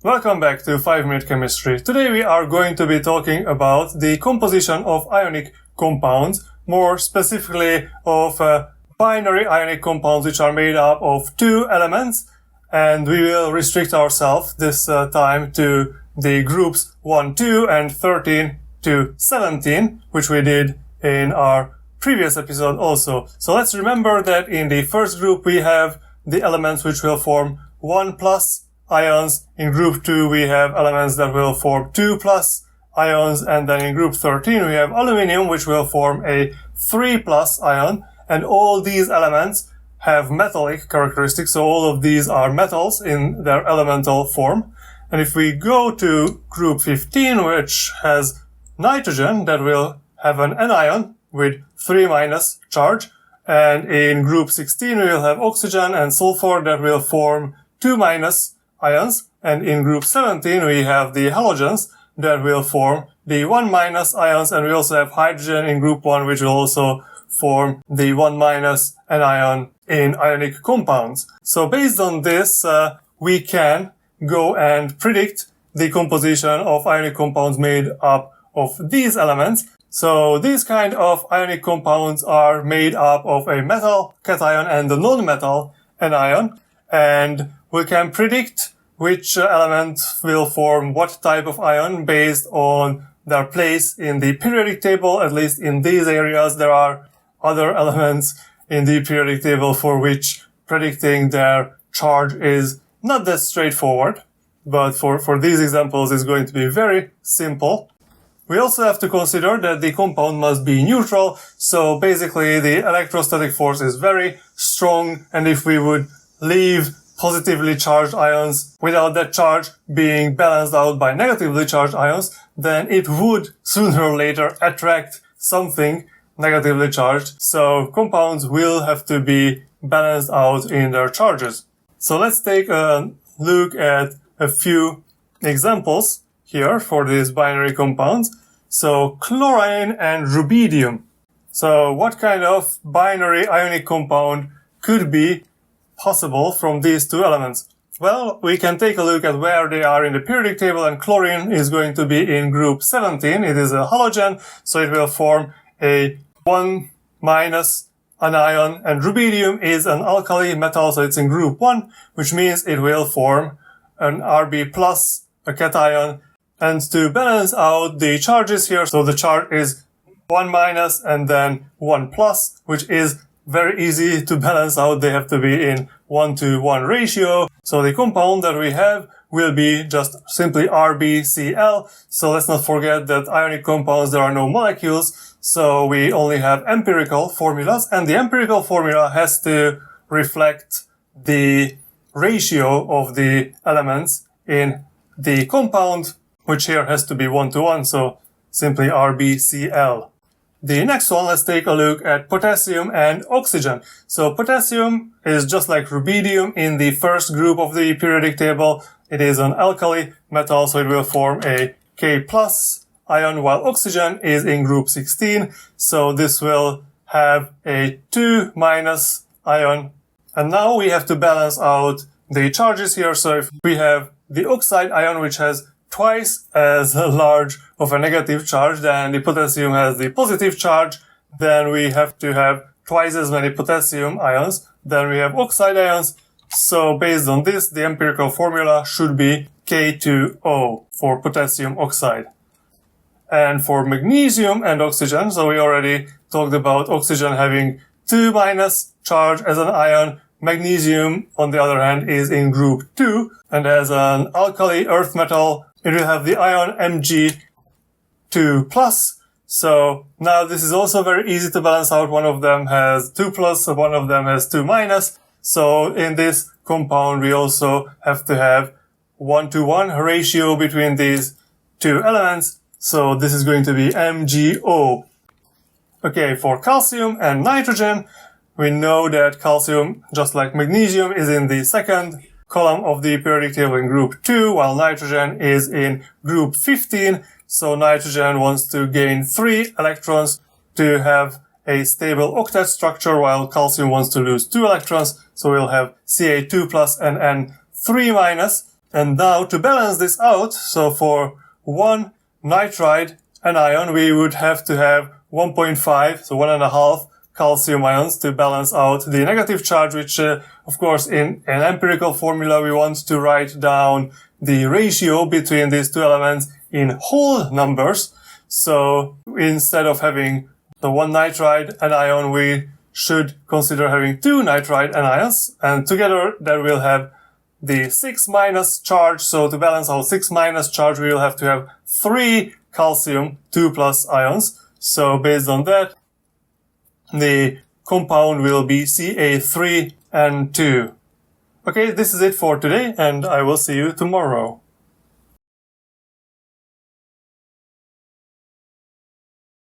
Welcome back to 5-Minute Chemistry. Today we are going to be talking about the composition of ionic compounds, more specifically of binary ionic compounds which are made up of two elements, and we will restrict ourselves this time to the groups 1, 2 and 13 to 17, which we did in our previous episode also. So let's remember that in the first group we have the elements which will form 1 plus ions. In group 2 we have elements that will form 2 plus ions, and then in group 13 we have aluminium which will form a 3 plus ion, and all these elements have metallic characteristics, so all of these are metals in their elemental form. And if we go to group 15, which has nitrogen, that will have an anion with 3 minus charge, and in group 16 we will have oxygen and sulfur that will form 2 minus ions, and in group 17 we have the halogens that will form the 1 minus ions, and we also have hydrogen in group 1 which will also form the 1 minus anion in ionic compounds. So based on this, we can go and predict the composition of ionic compounds made up of these elements. So these kind of ionic compounds are made up of a metal cation and a non-metal anion, and we can predict which element will form what type of ion based on their place in the periodic table. At least in these areas, there are other elements in the periodic table for which predicting their charge is not that straightforward, but for these examples it's going to be very simple. We also have to consider that the compound must be neutral, so basically the electrostatic force is very strong, and if we would leave positively charged ions without that charge being balanced out by negatively charged ions, then it would sooner or later attract something negatively charged. So compounds will have to be balanced out in their charges. So let's take a look at a few examples here for these binary compounds. So chlorine and rubidium. So what kind of binary ionic compound could be possible from these two elements? Well, we can take a look at where they are in the periodic table, and chlorine is going to be in group 17. It is a halogen, so it will form a 1 minus anion, and rubidium is an alkali metal, so it's in group 1, which means it will form an Rb plus, a cation. And to balance out the charges here, so the charge is 1 minus and then 1 plus, which is very easy to balance out. They have to be in 1:1 ratio. So the compound that we have will be just simply RbCl. So let's not forget that ionic compounds, there are no molecules, so we only have empirical formulas, and the empirical formula has to reflect the ratio of the elements in the compound, which here has to be 1:1, so simply RbCl. The next one, let's take a look at potassium and oxygen. So potassium is just like rubidium in the first group of the periodic table. It is an alkali metal, so it will form a K plus ion, while oxygen is in group 16. So this will have a 2 minus ion. And now we have to balance out the charges here. So if we have the oxide ion, which has twice as large of a negative charge than the potassium has the positive charge, then we have to have twice as many potassium ions. Then we have oxide ions. So based on this, the empirical formula should be K2O for potassium oxide. And for magnesium and oxygen, so we already talked about oxygen having 2 minus charge as an ion. Magnesium, on the other hand, is in group 2, and as an alkali earth metal, it will have the ion Mg2+. So now this is also very easy to balance out. One of them has 2 plus, one of them has 2 minus. So in this compound, we also have to have 1:1 ratio between these two elements. So this is going to be MgO. Okay, for calcium and nitrogen, we know that calcium, just like magnesium, is in the second column of the periodic table in group 2, while nitrogen is in group 15. So nitrogen wants to gain 3 electrons to have a stable octet structure, while calcium wants to lose 2 electrons. So we'll have Ca2 plus and N3 minus. And now to balance this out, so for one nitride anion, we would have to have 1.5, so 1.5 calcium ions to balance out the negative charge, which, of course, in an empirical formula, we want to write down the ratio between these two elements in whole numbers. So instead of having the one nitride anion, we should consider having two nitride anions, and together that will have the 6- charge. So to balance out 6- charge, we will have to have 3 calcium 2+ ions. So based on that, the compound will be Ca3N2. Okay, this is it for today, and I will see you tomorrow.